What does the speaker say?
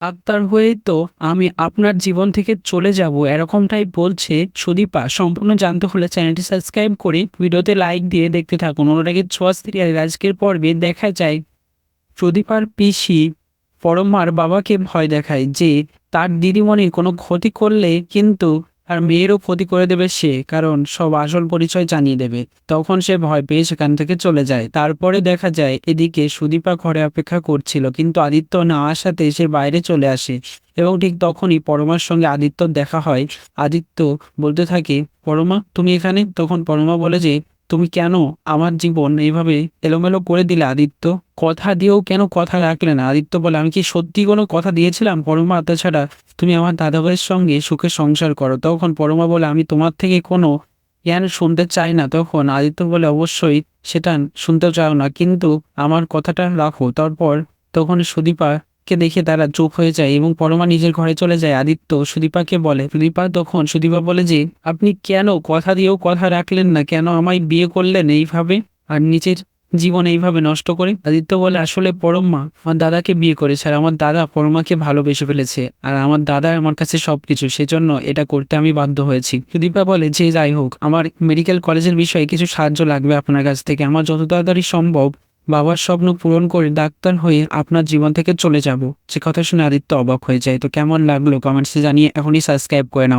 Doctor হয়েই তো আমি আপনার জীবন থেকে চলে যাব এরকমটাই বলছে সুদীপা। সম্পূর্ণ জানতে হলে চ্যানেলটি সাবস্ক্রাইব করে ভিডিওতে লাইক দিয়ে দেখতে থাকুন। অনুরাগের ছোঁয়া সিরিয়ালের আজকের পর্বে দেখা যায় সুদীপার পিসি পরমার বাবাকে ভয় দেখায় যে তার দিদিমণির কোনো ক্ষতি করলে কিন্তু আর মেয়েরও ক্ষতি করে দেবে সে, কারণ সব আসল পরিচয় জানিয়ে দেবে। তখন সে ভয় পেয়ে সেখান থেকে চলে যায়। তারপরে দেখা যায় এদিকে সুদীপা ঘরে অপেক্ষা করছিল, কিন্তু আদিত্য না আসাতে সে বাইরে চলে আসে এবং ঠিক তখনই পরমার সঙ্গে আদিত্যর দেখা হয়। আদিত্য বলতে থাকে, পরমা তুমি এখানে? তখন পরমা বলে যে, তুমি কেন আমার জীবন এইভাবে এলোমেলো করে দিলে আদিত্য? কথা দিয়েও কেন কথা রাখলে না? আদিত্য বলে, আমি কি সত্যি কোনো কথা দিয়েছিলাম পরমা? তাছাড়া তুমি আমার দাদা ভাইয়ের সঙ্গে সুখে সংসার করো। তখন পরমা বলে, আমি তোমার থেকে কোনো জ্ঞান শুনতে চাই না। তখন আদিত্য বলে, অবশ্যই সেটা শুনতে চাও না, কিন্তু আমার কথাটা রাখো। তারপর তখন সুদীপাকে দেখে তারা চুপ হয়ে যায় এবং পরমা নিজের ঘরে চলে যায়। আদিত্য সুদীপাকে বলে, তখন সুদীপা বলে যে, আপনি কেন কথা দিয়েও কথা রাখলেন না? কেন আমায় বিয়ে করলেন এইভাবে আর নিজের জীবন এইভাবে নষ্ট করে? আদিত্য বলে, আসলে পরমা আমার দাদাকে বিয়ে করেছে আর আমার দাদা পরমাকে ভালোবেসে ফেলেছে, আর আমার দাদা আমার কাছে সবকিছু, সেজন্য এটা করতে আমি বাধ্য হয়েছি। সুদীপা বলে যে, যাই হোক, আমার মেডিকেল কলেজের বিষয়ে কিছু সাহায্য লাগবে আপনার কাছ থেকে। আমার যত তাড়াতাড়ি সম্ভব বাবার স্বপ্ন পূরণ করে ডাক্তার হয়ে আপনার জীবন থেকে চলে যাব। সে কথা শুনে আদিত্য অবাক হয়ে যায়। তো কেমন লাগলো কমেন্টসে জানিয়ে এখনই সাবস্ক্রাইব করে নাও।